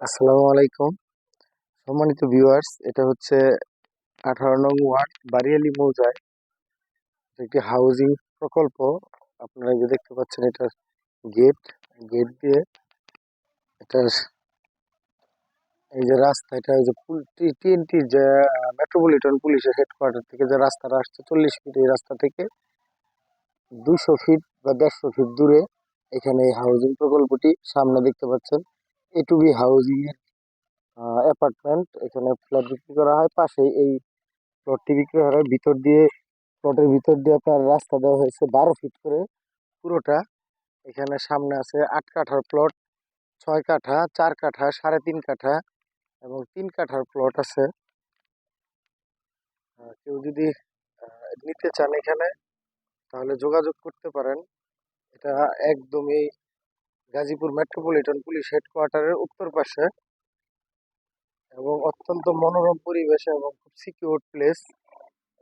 আসসালামু আলাইকুম। সম্মানিত ভিউয়ার্স, এটা হচ্ছে 18 নং ওয়ার্ড বারিয়ালি মৌজায় একটি হাউজিং প্রকল্প। আপনারা এই যে দেখতে পাচ্ছেন, এটা গেট গেট দিয়ে এটা এই যে রাস্তা, এটা এই যে টিএনটির যে মেট্রোপলিটন পুলিশের হেডকোয়ার্টার থেকে যে রাস্তাটা আসছে 40 ফিট, এই রাস্তা থেকে 200 ফিট বা 150 ফিট দূরে এখানে এই হাউজিং প্রকল্পটি। সামনে দেখতে পাচ্ছেন এটুবি হাউজিং এর অ্যাপার্টমেন্ট, এখানে ফ্ল্যাট বিক্রি করা হয়। পাশেই এই প্লটটি বিক্রি হয়। প্লটের ভিতর দিয়ে আপনার রাস্তা দেওয়া হয়েছে 12 ফিট করে পুরোটা। এখানে সামনে আছে 8 কাঠার প্লট, 6 কাঠা, 4 কাঠা, 3.5 কাঠা এবং 3 কাঠার প্লট আছে। কেউ যদি নিতে চান এখানে, তাহলে যোগাযোগ করতে পারেন। এটা একদমই গাজীপুর মেট্রোপলিটন পুলিশ হেডকোয়ার্টারের উত্তর পাশে এবং অত্যন্ত মনোরম পরিবেশ এবং খুব সিকিউর প্লেস।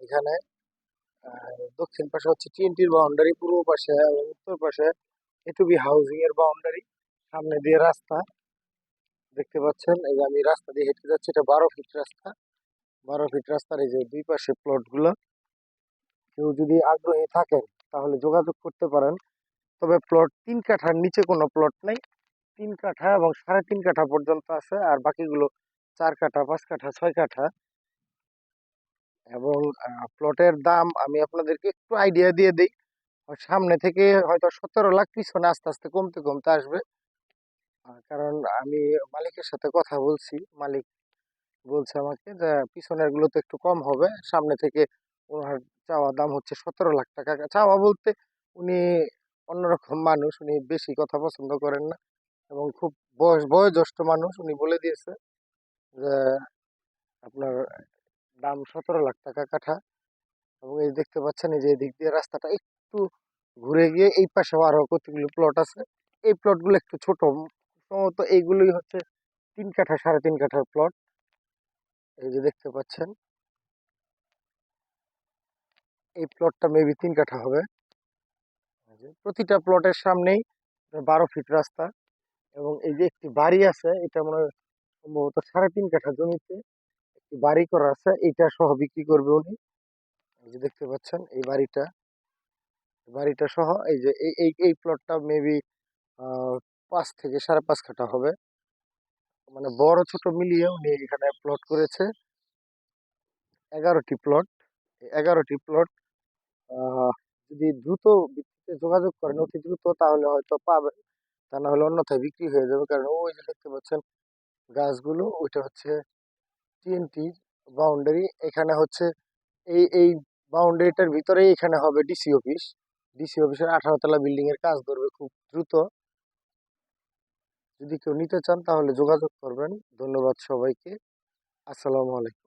এখানে দক্ষিণ পাশে হচ্ছে টিএনটির বাউন্ডারি, পূর্ব পাশে এবং উত্তর পাশে এটুবি হাউজিং এর বাউন্ডারি। সামনে দিয়ে রাস্তা দেখতে পাচ্ছেন। এই যে আমি রাস্তা দিয়ে হেঁটে যাচ্ছি, এটা 12 ফিট রাস্তা। 12 ফিট রাস্তার এই যে দুই পাশে প্লট গুলো। কেউ যদি আগ্রহী থাকেন তাহলে যোগাযোগ করতে পারেন। তবে প্লট 3 কাঠার নিচে কোনো প্লট নেই। 3 কাঠা এবং 3.5 কাঠা পর্যন্ত আছে, আর বাকিগুলো 4 কাঠা, 5 কাঠা, 6 কাঠা। এবং প্লটের দাম আমি আপনাদেরকে একটু আইডিয়া দিয়ে দিই। সামনে থেকে হয়তো 17 লাখ, পিছনে আস্তে আস্তে কমতে কমতে আসবে। কারণ আমি মালিকের সাথে কথা বলছি, মালিক বলছে আমাকে যে পিছনের গুলোতে একটু কম হবে। সামনে থেকে ওনার চাওয়া দাম হচ্ছে 17 লাখ টাকা। চাওয়া বলতে উনি অন্যরকম মানুষ, উনি বেশি কথা পছন্দ করেন না এবং খুব বয়োজ্যেষ্ঠ মানুষ। উনি বলে দিয়েছে যে আপনার দাম 17 লাখ টাকা কাঠা। এবং এই দেখতে পাচ্ছেন, এই যে এদিক দিয়ে রাস্তাটা একটু ঘুরে গিয়ে এই পাশেও আরো কতগুলো প্লট আছে। এই প্লট গুলো একটু ছোট, সম্ভবত এইগুলোই হচ্ছে 3 কাঠা, 3.5 কাঠার প্লট। এই যে দেখতে পাচ্ছেন, এই প্লটটা মেবি 3 কাঠা হবে। এই যে প্রতিটা প্লটের সামনেই 12 ফিট রাস্তা এবং এই যে একটি বাড়ি আছে, এটা মনে হয় সম্ভবত 3.5 কাঠা জমিতে একটি বাড়ি করা আছে, এটা সহ বিক্রি করবে উনি। এই যে দেখতে পাচ্ছেন এই বাড়িটা, বাড়িটা সহ এই যে এই এই এই প্লটটা মেবি 5 থেকে 5.5 কাঠা হবে। মানে বড় ছোট মিলিয়ে উনি এখানে প্লট করেছে 11টি প্লট। 11টি প্লট যদি দ্রুত ভিত্তিতে যোগাযোগ করেন, অতি দ্রুত, তাহলে হয়তো পাবেন। তা না হলে অন্যথায় বিক্রি হয়ে যাবে। কারণ ওই যে দেখতে পাচ্ছেন গাছগুলো, ওইটা হচ্ছে টিএনটি বাউন্ডারি। এখানে হচ্ছে এই বাউন্ডারিটার ভিতরেই এখানে হবে ডিসি অফিস। ডিসি অফিসের 18 তলা বিল্ডিং এর কাজ ধরবে খুব দ্রুত। যদি কেউ নিতে চান তাহলে যোগাযোগ করবেন। ধন্যবাদ সবাইকে। আসসালামু আলাইকুম।